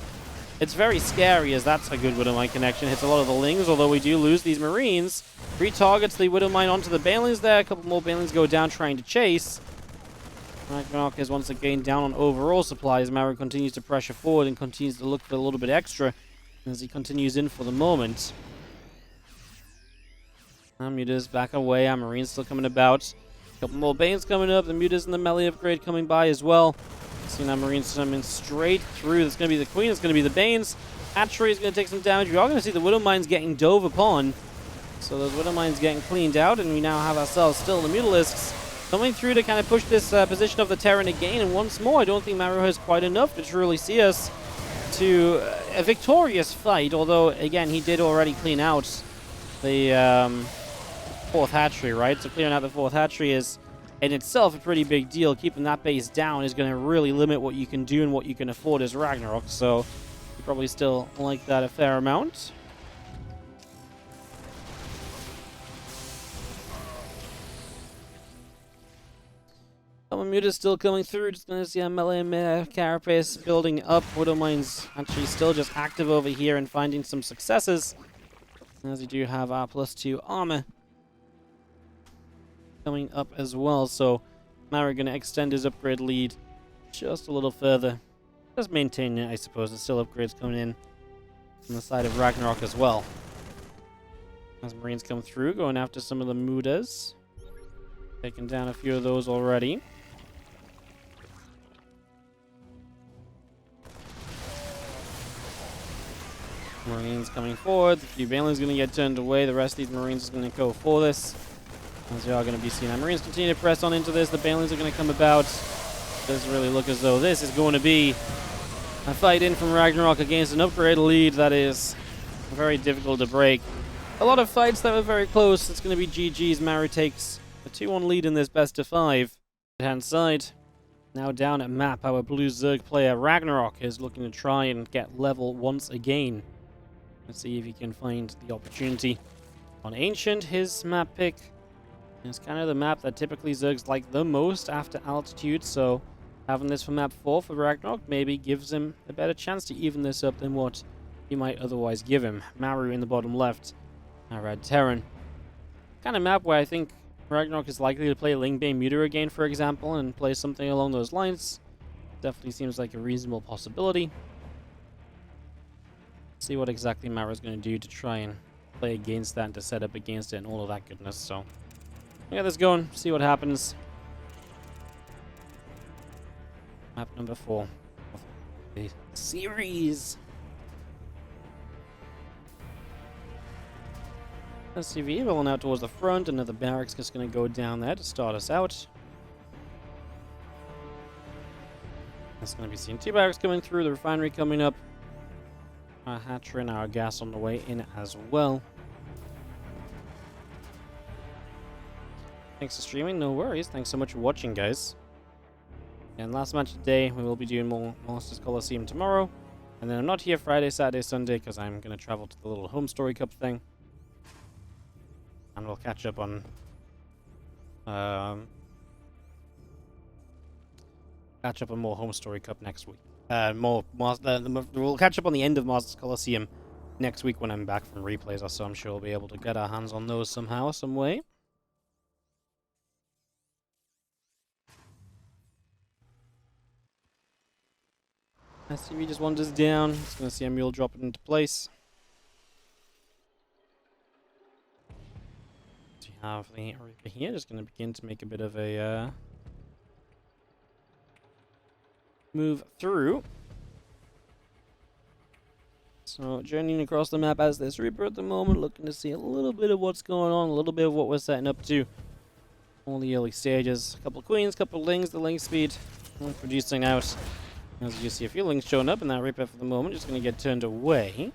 It's very scary, as that's a good Widowmine connection. Hits a lot of the Lings, although we do lose these Marines. Retargets the Widowmine onto the Banelings there. A couple more Banelings go down trying to chase. RagnaroK is once again down on overall supplies. Maru continues to pressure forward and continues to look for a little bit extra as he continues in for the moment. Our Mutas back away. Our Marines still coming about. A couple more Banes coming up. The Mutas and the melee upgrade coming by as well. Seeing our Marines coming straight through. That's going to be the Queen. It's going to be the Banes. Hatchery is going to take some damage. We are going to see the Widowmines getting dove upon. So those Widowmines getting cleaned out, and we now have ourselves still the Mutalisks coming through to kind of push this position of the Terran again. And once more, I don't think Maru has quite enough to truly see us to a victorious fight. Although, again, he did already clean out the fourth hatchery, right? So clearing out the fourth hatchery is in itself a pretty big deal. Keeping that base down is going to really limit what you can do and what you can afford as RagnaroK. So you probably still like that a fair amount. Muta still coming through. Just going to see a melee carapace building up. Widowmine's actually still just active over here and finding some successes, as we do have our +2 armor coming up as well. So Maru going to extend his upgrade lead just a little further. Just maintain it, I suppose. There's still upgrades coming in on the side of RagnaroK as well. As Marines come through, going after some of the Mutas. Taking down a few of those already. Marines coming forward. The few Banelings going to get turned away. The rest of these Marines is going to go for this, as we are going to be seeing our Marines continue to press on into this. The Banelings are going to come about. It does really look as though this is going to be a fight in from RagnaroK against an upgrade lead that is very difficult to break. A lot of fights that were very close. It's going to be GG's. Maru takes a 2-1 lead in this best of 5. Right-hand side. Now down at map, our blue Zerg player RagnaroK is looking to try and get level once again. Let's see if he can find the opportunity. On Ancient, his map pick is kind of the map that typically Zergs like the most after altitude, so having this for map 4 for RagnaroK maybe gives him a better chance to even this up than what he might otherwise give him. Maru in the bottom left, our red Terran. Kind of map where I think RagnaroK is likely to play Ling Bane Muta again, for example, and play something along those lines. Definitely seems like a reasonable possibility. See what exactly Maru's going to do to try and play against that and to set up against it and all of that goodness. So, get this going, see what happens. Map number 4 of the series. SCV rolling out towards the front. Another barracks just going to go down there to start us out. That's going to be seeing 2 barracks coming through, the refinery coming up. Our hatchery and our gas on the way in as well. Thanks for streaming, no worries. Thanks so much for watching, guys. And last match of the day, we will be doing more Masters Coliseum tomorrow. And then I'm not here Friday, Saturday, Sunday, because I'm going to travel to the little Home Story Cup thing. And we'll catch up on... catch up on more Home Story Cup next week. We'll catch up on the end of Masters Coliseum next week when I'm back from replays, so I'm sure we'll be able to get our hands on those somehow, some way. SCV just wanders down. It's going to see a mule drop it into place. So you have the Reaper here, just going to begin to make a bit of a move through. So journeying across the map as this Reaper at the moment, looking to see a little bit of what's going on, a little bit of what we're setting up to. All the early stages. A couple of Queens, a couple of Lings, the Ling speed producing out. As you see a few Lings showing up, and that Reaper for the moment just going to get turned away.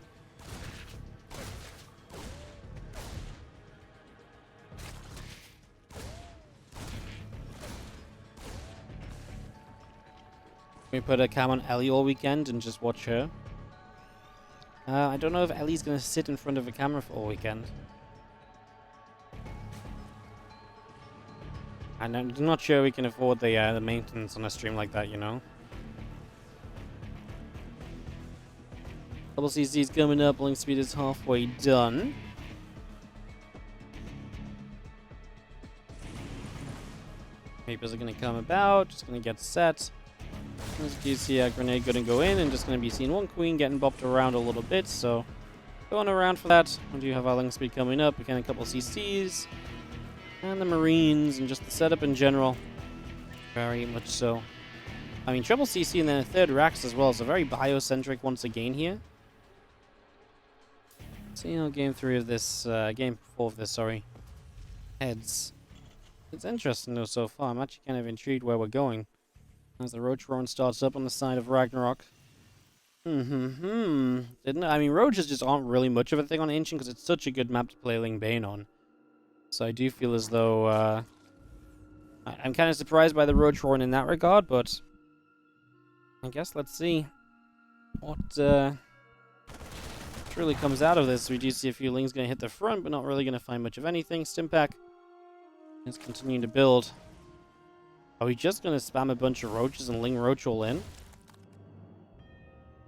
We put a cam on Ellie all weekend and just watch her. I don't know if Ellie's going to sit in front of a camera for all weekend. And I'm not sure we can afford the maintenance on a stream like that, you know? Double CC's coming up, link speed is halfway done. Papers are going to come about, just going to get set. As you see, a grenade going to go in, and just going to be seeing one queen getting bopped around a little bit, so going around for that. We do have our link speed coming up, again a couple CCs, and the Marines, and just the setup in general. Very much so. I mean, triple CC and then a third Rax as well, so very biocentric once again here. So, you know, game 4 of this, sorry, heads. It's interesting though so far. I'm actually kind of intrigued where we're going. As the Roach Roan starts up on the side of RagnaroK. Didn't I mean, Roaches just aren't really much of a thing on Ancient because it's such a good map to play Ling Bane on. So I do feel as though, I'm kind of surprised by the Roach Roan in that regard, but I guess let's see what, really comes out of this. We do see a few Lings going to hit the front, but not really going to find much of anything. Stimpack is continuing to build. Are we just going to spam a bunch of Roaches and Ling Roach all in?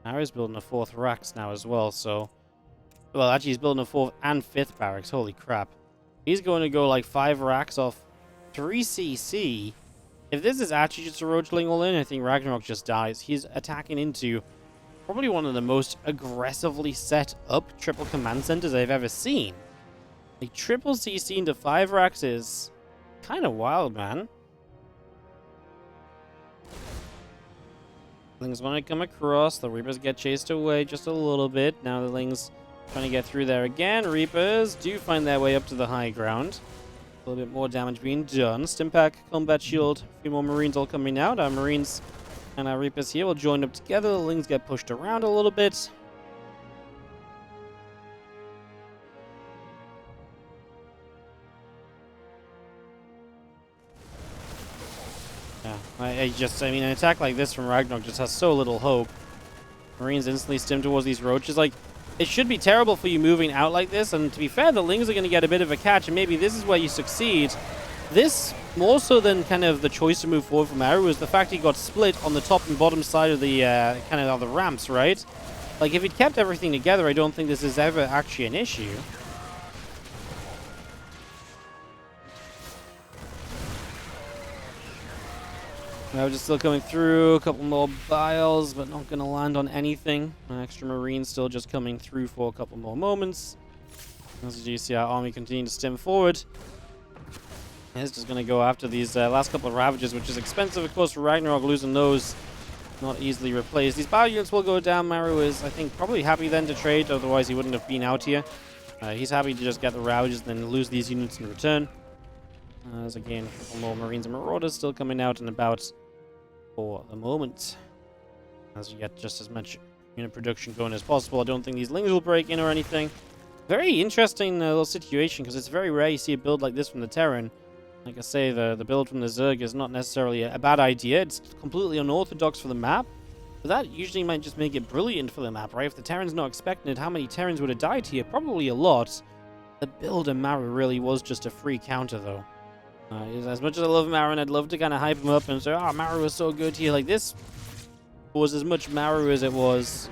Maru's building a 4th Rax now as well, so... Well, actually, he's building a 4th and 5th Barracks. Holy crap. He's going to go like 5 Racks off 3 CC. If this is actually just a Roach Ling all in, I think RagnaroK just dies. He's attacking into probably one of the most aggressively set up triple command centers I've ever seen. Like, triple CC into 5 Racks is kind of wild, man. Lings want to come across. The Reapers get chased away just a little bit. Now the Lings trying to get through there again. Reapers do find their way up to the high ground. A little bit more damage being done. Stimpack, Combat Shield, a few more Marines all coming out. Our Marines and our Reapers here will join up together. The Lings get pushed around a little bit. Yeah, I mean, an attack like this from RagnaroK just has so little hope. Marines instantly stim towards these Roaches. Like, it should be terrible for you moving out like this, and to be fair, the Lings are going to get a bit of a catch, and maybe this is where you succeed. This, more so than kind of the choice to move forward from Maru, is the fact he got split on the top and bottom side of the kind of the ramps, right? Like, if he'd kept everything together, I don't think this is ever actually an issue. We're just still coming through, a couple more biles, but not going to land on anything. Extra Marines still just coming through for a couple more moments. As you see, our army continue to stem forward. It's just going to go after these last couple of Ravages, which is expensive, of course, for RagnaroK. Losing those, not easily replaced. These bio units will go down. Maru is, I think, probably happy then to trade, otherwise he wouldn't have been out here. He's happy to just get the Ravages and then lose these units in return. As again, a couple more Marines and Marauders still coming out and about for the moment. As you get just as much unit production going as possible. I don't think these Lings will break in or anything. Very interesting little situation, because it's very rare you see a build like this from the Terran. Like I say, the build from the Zerg is not necessarily a bad idea. It's completely unorthodox for the map. But that usually might just make it brilliant for the map, right? If the Terran's not expecting it, how many Terrans would have died here? Probably a lot. The build in Maru really was just a free counter, though. As much as I love Maru, and I'd love to kind of hype him up and say, oh, Maru was so good here. Like, this was as much Maru as it was.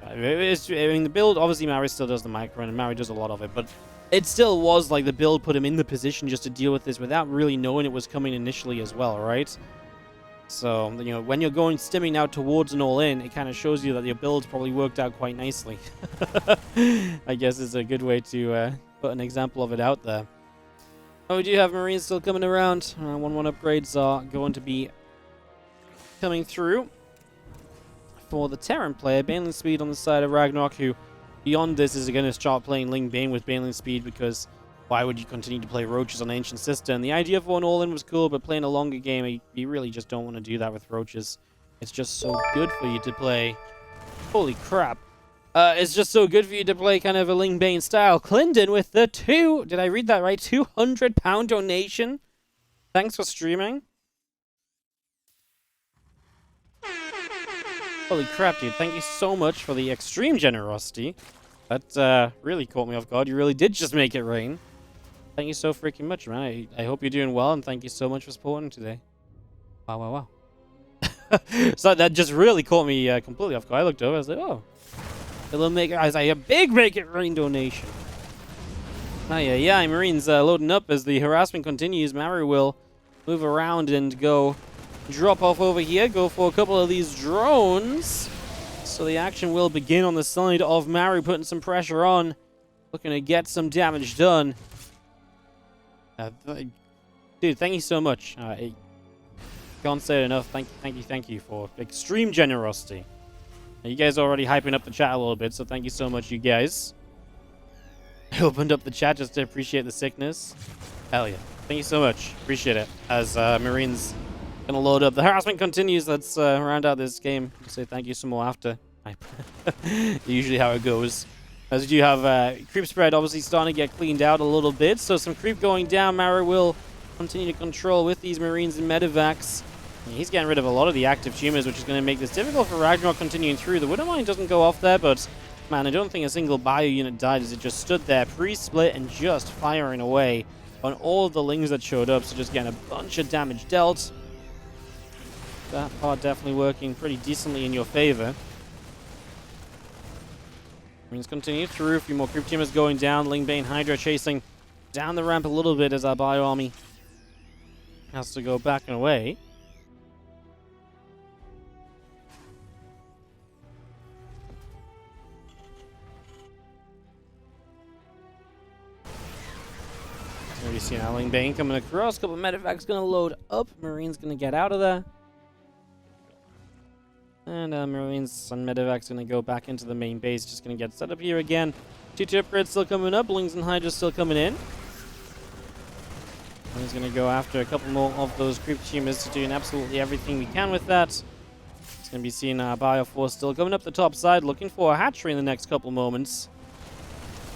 I mean, the build, obviously, Maru still does the micro, and Maru does a lot of it, but it still was like the build put him in the position just to deal with this without really knowing it was coming initially as well, right? So, you know, when you're going stimming out towards an all-in, it kind of shows you that your build probably worked out quite nicely. I guess is a good way to put an example of it out there. Oh, we do have Marines still coming around. 1-1 upgrades are going to be coming through for the Terran player. Baneling speed on the side of RagnaroK, who beyond this is going to start playing Ling Bane with Baneling speed, because why would you continue to play Roaches on Ancient Sister? And the idea for an all-in was cool, but playing a longer game, you really just don't want to do that with Roaches. It's just so good for you to play. Holy crap. It's just so good for you to play kind of a Ling Bane style. Clinton with the did I read that right? £200 donation. Thanks for streaming. Holy crap, dude. Thank you so much for the extreme generosity. That really caught me off guard. You really did just make it rain. Thank you so freaking much, man. I hope you're doing well, and thank you so much for supporting today. Wow, wow, wow. So that just really caught me completely off guard. I looked over, I was like, oh. A little make it, I was like, a big Make It Rain donation. Yeah, Marines loading up as the harassment continues. Maru will move around and go drop off over here, go for a couple of these drones. So the action will begin on the side of Maru, putting some pressure on, looking to get some damage done. Dude, thank you so much. I can't say it enough. Thank you for extreme generosity. You guys are already hyping up the chat a little bit, so thank you so much, you guys. I opened up the chat just to appreciate the sickness. Hell yeah. Thank you so much. Appreciate it. As Marines gonna load up. The harassment continues. Let's round out this game. I'll say thank you some more after. Usually how it goes. As we do have creep spread obviously starting to get cleaned out a little bit. So some creep going down. Maru will continue to control with these Marines and medevacs. He's getting rid of a lot of the active tumors, which is going to make this difficult for RagnaroK continuing through. The Widowmine doesn't go off there, but man, I don't think a single bio unit died as it just stood there pre-split and just firing away on all of the lings that showed up. So just getting a bunch of damage dealt. That part definitely working pretty decently in your favor. Marines continue through. A few more creep tumors going down. Lingbane Hydra chasing down the ramp a little bit as our bio army has to go back and away. Already seen our Lingbane coming across. A couple of medevacs going to load up. Marine's going to get out of there. And Marines and medevacs going to go back into the main base. Just going to get set up here again. 2-2 upgrades still coming up. Lings and Hydra still coming in. And he's going to go after a couple more of those creep tumors to doing absolutely everything we can with that. It's going to be seeing our Bioforce still coming up the top side, looking for a hatchery in the next couple moments.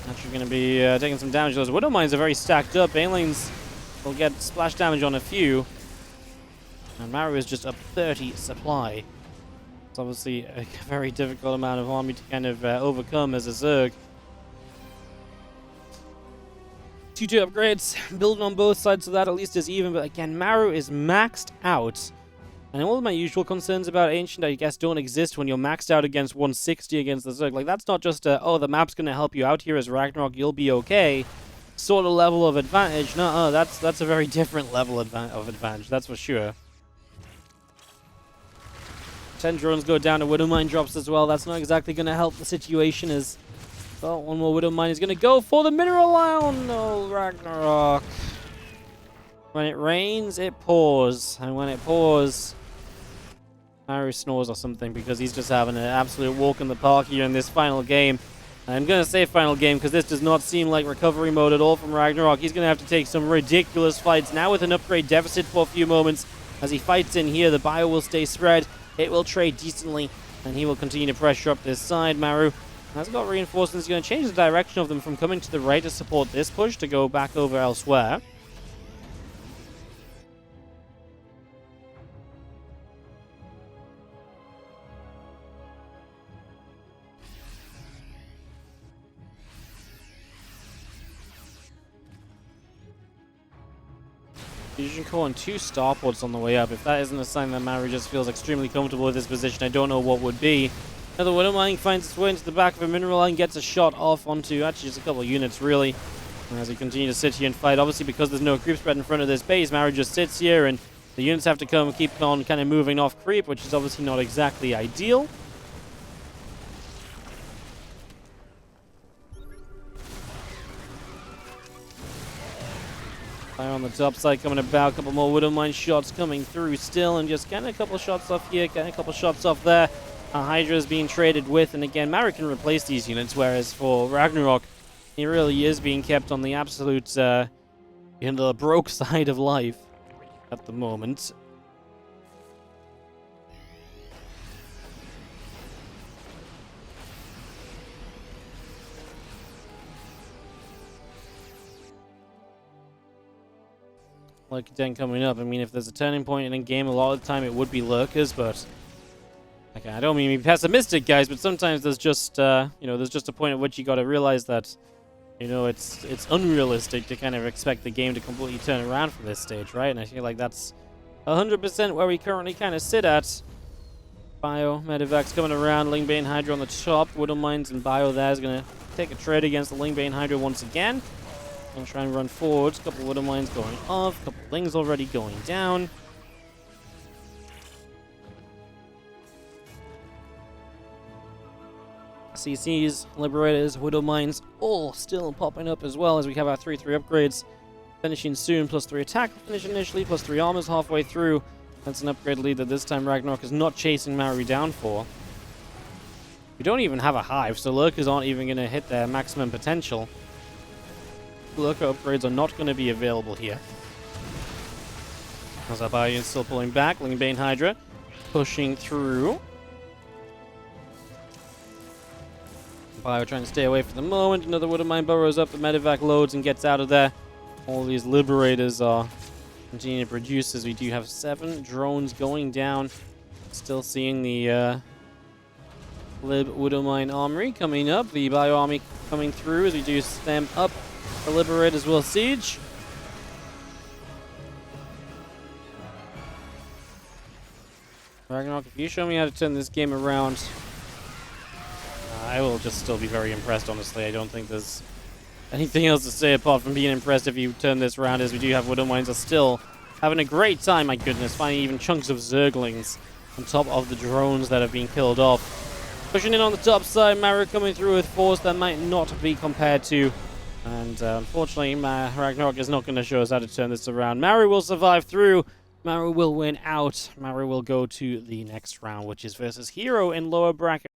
Hatchery going to be taking some damage. Those Widow Mines are very stacked up. Banelings will get splash damage on a few. And Maru is just up 30 supply. It's obviously a very difficult amount of army to kind of overcome as a Zerg. 2-2 upgrades, building on both sides so that at least is even, but again, Maru is maxed out. And all of my usual concerns about Ancient, I guess, don't exist when you're maxed out against 160 against the Zerg. Like, that's not just a, oh, the map's going to help you out here as RagnaroK, you'll be okay, sort of level of advantage. No, that's a very different level of advantage, that's for sure. 10 drones go down, a Widowmine drops as well. That's not exactly going to help the situation as... well, one more Widowmine is going to go for the mineral line. No, RagnaroK. When it rains, it pours. And when it pours, Maru snores or something because he's just having an absolute walk in the park here in this final game. I'm going to say final game because this does not seem like recovery mode at all from RagnaroK. He's going to have to take some ridiculous fights now with an upgrade deficit for a few moments. As he fights in here, the bio will stay spread. It will trade decently, and he will continue to pressure up this side. Maru has got reinforcements. He's going to change the direction of them from coming to the right to support this push to go back over elsewhere. Fusion Core and 2 starports on the way up. If that isn't a sign that Maru just feels extremely comfortable with this position, I don't know what would be. Another Widowmine finds its way into the back of a mineral line, gets a shot off onto actually just a couple of units, really. And as we continue to sit here and fight, obviously because there's no creep spread in front of this base, Maru just sits here and the units have to come and keep on kind of moving off creep, which is obviously not exactly ideal. Fire on the top side coming about, a couple more Widowmine shots coming through still, and just getting a couple shots off here, getting a couple shots off there. Hydra is being traded with, and again, Maru can replace these units, whereas for RagnaroK, he really is being kept on the absolute, the broke side of life at the moment. Like then coming up, I mean, if there's a turning point in a game, a lot of the time it would be lurkers, but okay, I don't mean to be pessimistic, guys, but sometimes there's just, there's just a point at which you got to realize that, You know, it's unrealistic to kind of expect the game to completely turn around from this stage, right? And I feel like that's 100% where we currently kind of sit at. Bio, Medivac's coming around, Lingbane Hydra on the top. Widow Mines and Bio there is going to take a trade against the Lingbane Hydra once again. Gonna try and run forwards. Couple of Widow Mines going off, couple of Lings already going down. CCs, Liberators, Widow Mines, all still popping up as well as we have our 3/3 upgrades finishing soon. +3 attack finish initially, +3 armors halfway through. That's an upgrade lead that this time RagnaroK is not chasing Maru down for. We don't even have a hive, so lurkers aren't even going to hit their maximum potential. Lurker upgrades are not going to be available here. As our Bio is still pulling back, Lingbane Hydra pushing through. Bio trying to stay away for the moment. Another Widow Mine burrows up, the Medivac loads and gets out of there. All these Liberators are continuing to produce as we do have 7 drones going down. Still seeing the Lib Widow Mine Armory coming up. The Bio Army coming through as we do stem up. The Liberators will siege. RagnaroK, if you show me how to turn this game around, I will just still be very impressed, honestly. I don't think there's anything else to say apart from being impressed if you turn this around, as we do have Widow Mines are still having a great time, my goodness, finding even chunks of Zerglings on top of the drones that have been killed off. Pushing in on the top side, Maru coming through with force that might not be compared to. And unfortunately, RagnaroK is not going to show us how to turn this around. Maru will survive through. Maru will win out. Maru will go to the next round, which is versus Hero in lower bracket.